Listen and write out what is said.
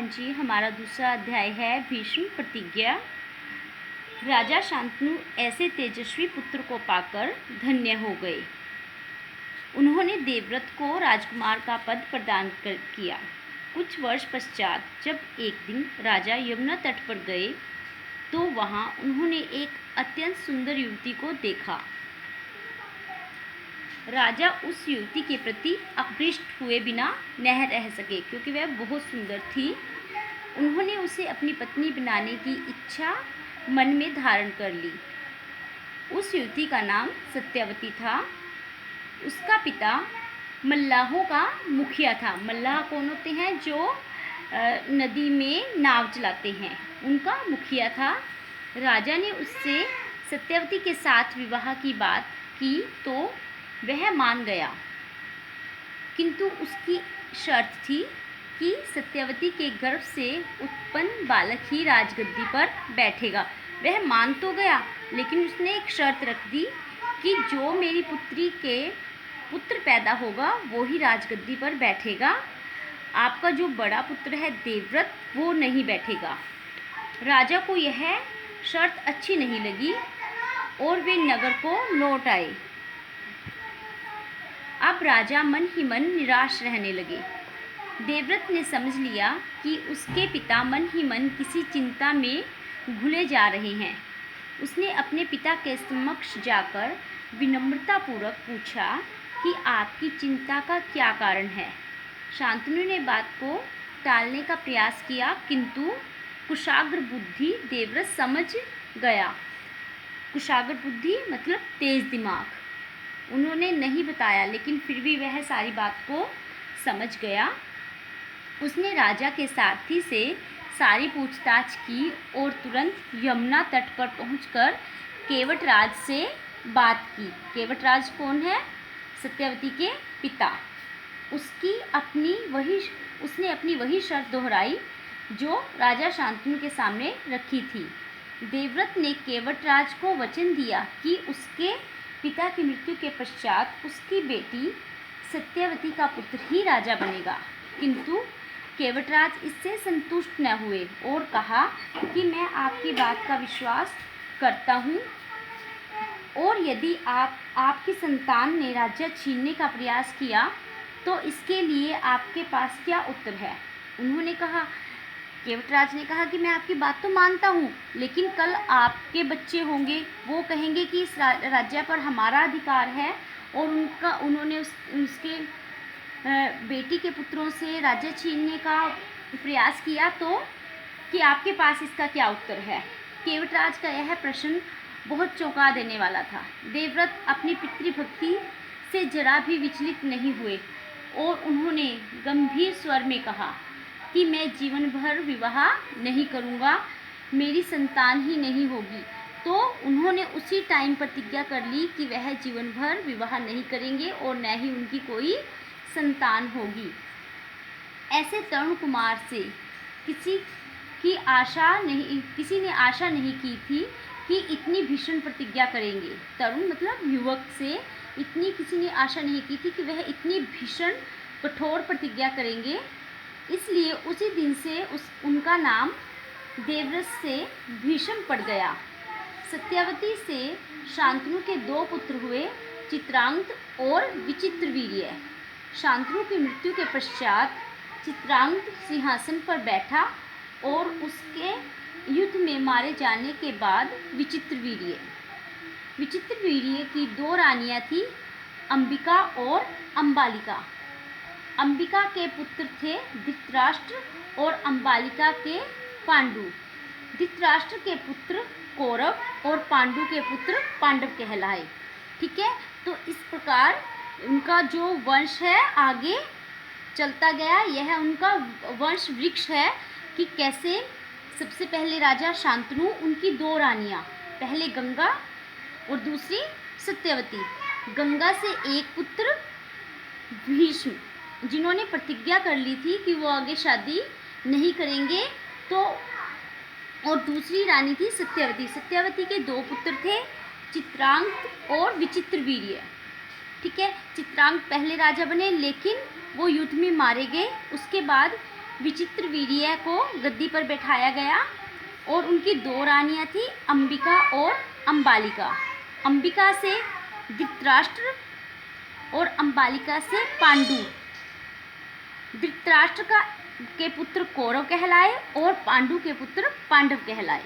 हाँ जी, हमारा दूसरा अध्याय है भीष्म प्रतिज्ञा। राजा शांतनु ऐसे तेजस्वी पुत्र को पाकर धन्य हो गए। उन्होंने देवव्रत को राजकुमार का पद प्रदान किया। कुछ वर्ष पश्चात जब एक दिन राजा यमुना तट पर गए तो वहाँ उन्होंने एक अत्यंत सुंदर युवती को देखा। राजा उस युवती के प्रति आकृष्ट हुए बिना न रह सके क्योंकि वह बहुत सुंदर थी। उन्होंने उसे अपनी पत्नी बनाने की इच्छा मन में धारण कर ली। उस युवती का नाम सत्यवती था। उसका पिता मल्लाहों का मुखिया था। मल्लाह कौन होते हैं? जो नदी में नाव चलाते हैं, उनका मुखिया था। राजा ने उससे सत्यवती के साथ विवाह की बात की तो वह मान गया, किंतु उसकी शर्त थी कि सत्यवती के गर्भ से उत्पन्न बालक ही राजगद्दी पर बैठेगा। वह मान तो गया, लेकिन उसने एक शर्त रख दी कि जो मेरी पुत्री के पुत्र पैदा होगा वो ही राजगद्दी पर बैठेगा। आपका जो बड़ा पुत्र है देवव्रत, वो नहीं बैठेगा। राजा को यह शर्त अच्छी नहीं लगी और वे नगर को लौट आए। अब राजा मन ही मन निराश रहने लगे। देवव्रत ने समझ लिया कि उसके पिता मन ही मन किसी चिंता में घुले जा रहे हैं। उसने अपने पिता के समक्ष जाकर विनम्रतापूर्वक पूछा कि आपकी चिंता का क्या कारण है। शांतनु ने बात को टालने का प्रयास किया, किंतु कुशाग्र बुद्धि देवव्रत समझ गया। कुशाग्र बुद्धि मतलब तेज दिमाग। उन्होंने नहीं बताया, लेकिन फिर भी वह सारी बात को समझ गया। उसने राजा के सारथी से सारी पूछताछ की और तुरंत यमुना तट पर पहुंचकर केवटराज से बात की। केवटराज कौन है? सत्यवती के पिता। उसने अपनी वही शर्त दोहराई जो राजा शांतनु के सामने रखी थी। देवव्रत ने केवटराज को वचन दिया कि उसके पिता की मृत्यु के पश्चात उसकी बेटी सत्यवती का पुत्र ही राजा बनेगा, किंतु केवटराज इससे संतुष्ट न हुए और कहा कि मैं आपकी बात का विश्वास करता हूँ, और यदि आपकी संतान ने राज्य छीनने का प्रयास किया तो इसके लिए आपके पास क्या उत्तर है? उन्होंने कहा, केवटराज ने कहा कि मैं आपकी बात तो मानता हूँ, लेकिन कल आपके बच्चे होंगे, वो कहेंगे कि इस राज्य पर हमारा अधिकार है, और उन्होंने उसके बेटी के पुत्रों से राज्य छीनने का प्रयास किया तो कि आपके पास इसका क्या उत्तर है? केवटराज का यह प्रश्न बहुत चौंका देने वाला था। देवव्रत अपनी पितृभक्ति से जरा भी विचलित नहीं हुए और उन्होंने गंभीर स्वर में कहा कि मैं जीवन भर विवाह नहीं करूँगा, मेरी संतान ही नहीं होगी। तो उन्होंने उसी टाइम प्रतिज्ञा कर ली कि वह जीवन भर विवाह नहीं करेंगे और न ही उनकी कोई संतान होगी। ऐसे तरुण कुमार से किसी ने आशा नहीं की थी कि इतनी भीषण प्रतिज्ञा करेंगे। तरुण मतलब युवक से इतनी किसी ने आशा नहीं की थी कि वह इतनी भीषण कठोर प्रतिज्ञा करेंगे। इसलिए उसी दिन से उनका नाम देवव्रत से भीष्म पड़ गया। सत्यवती से शांतनु के दो पुत्र हुए, चित्रांगद और विचित्रवीर्य। शांतनु की मृत्यु के पश्चात चित्रांगद सिंहासन पर बैठा और उसके युद्ध में मारे जाने के बाद विचित्रवीर्य की दो रानियां थी, अंबिका और अंबालिका। अंबिका के पुत्र थे धृतराष्ट्र और अंबालिका के पांडु। धृतराष्ट्र के पुत्र कौरव और पांडु के पुत्र पांडव कहलाए। ठीक है, तो इस प्रकार उनका जो वंश है आगे चलता गया। यह उनका वंश वृक्ष है कि कैसे सबसे पहले राजा शांतनु, उनकी दो रानियां, पहले गंगा और दूसरी सत्यवती। गंगा से एक पुत्र भीष्म, जिन्होंने प्रतिज्ञा कर ली थी कि वो आगे शादी नहीं करेंगे, तो और दूसरी रानी थी सत्यवती। सत्यवती के दो पुत्र थे, चित्रांगद और विचित्रवीर्य। ठीक है, चित्रांगद पहले राजा बने, लेकिन वो युद्ध में मारे गए। उसके बाद विचित्रवीर्य को गद्दी पर बैठाया गया और उनकी दो रानियां थी, अंबिका और अंबालिका। अंबिका से धृतराष्ट्र और अंबालिका से पांडु। धृतराष्ट्र के पुत्र कौरव कहलाए और पांडु के पुत्र पांडव कहलाए।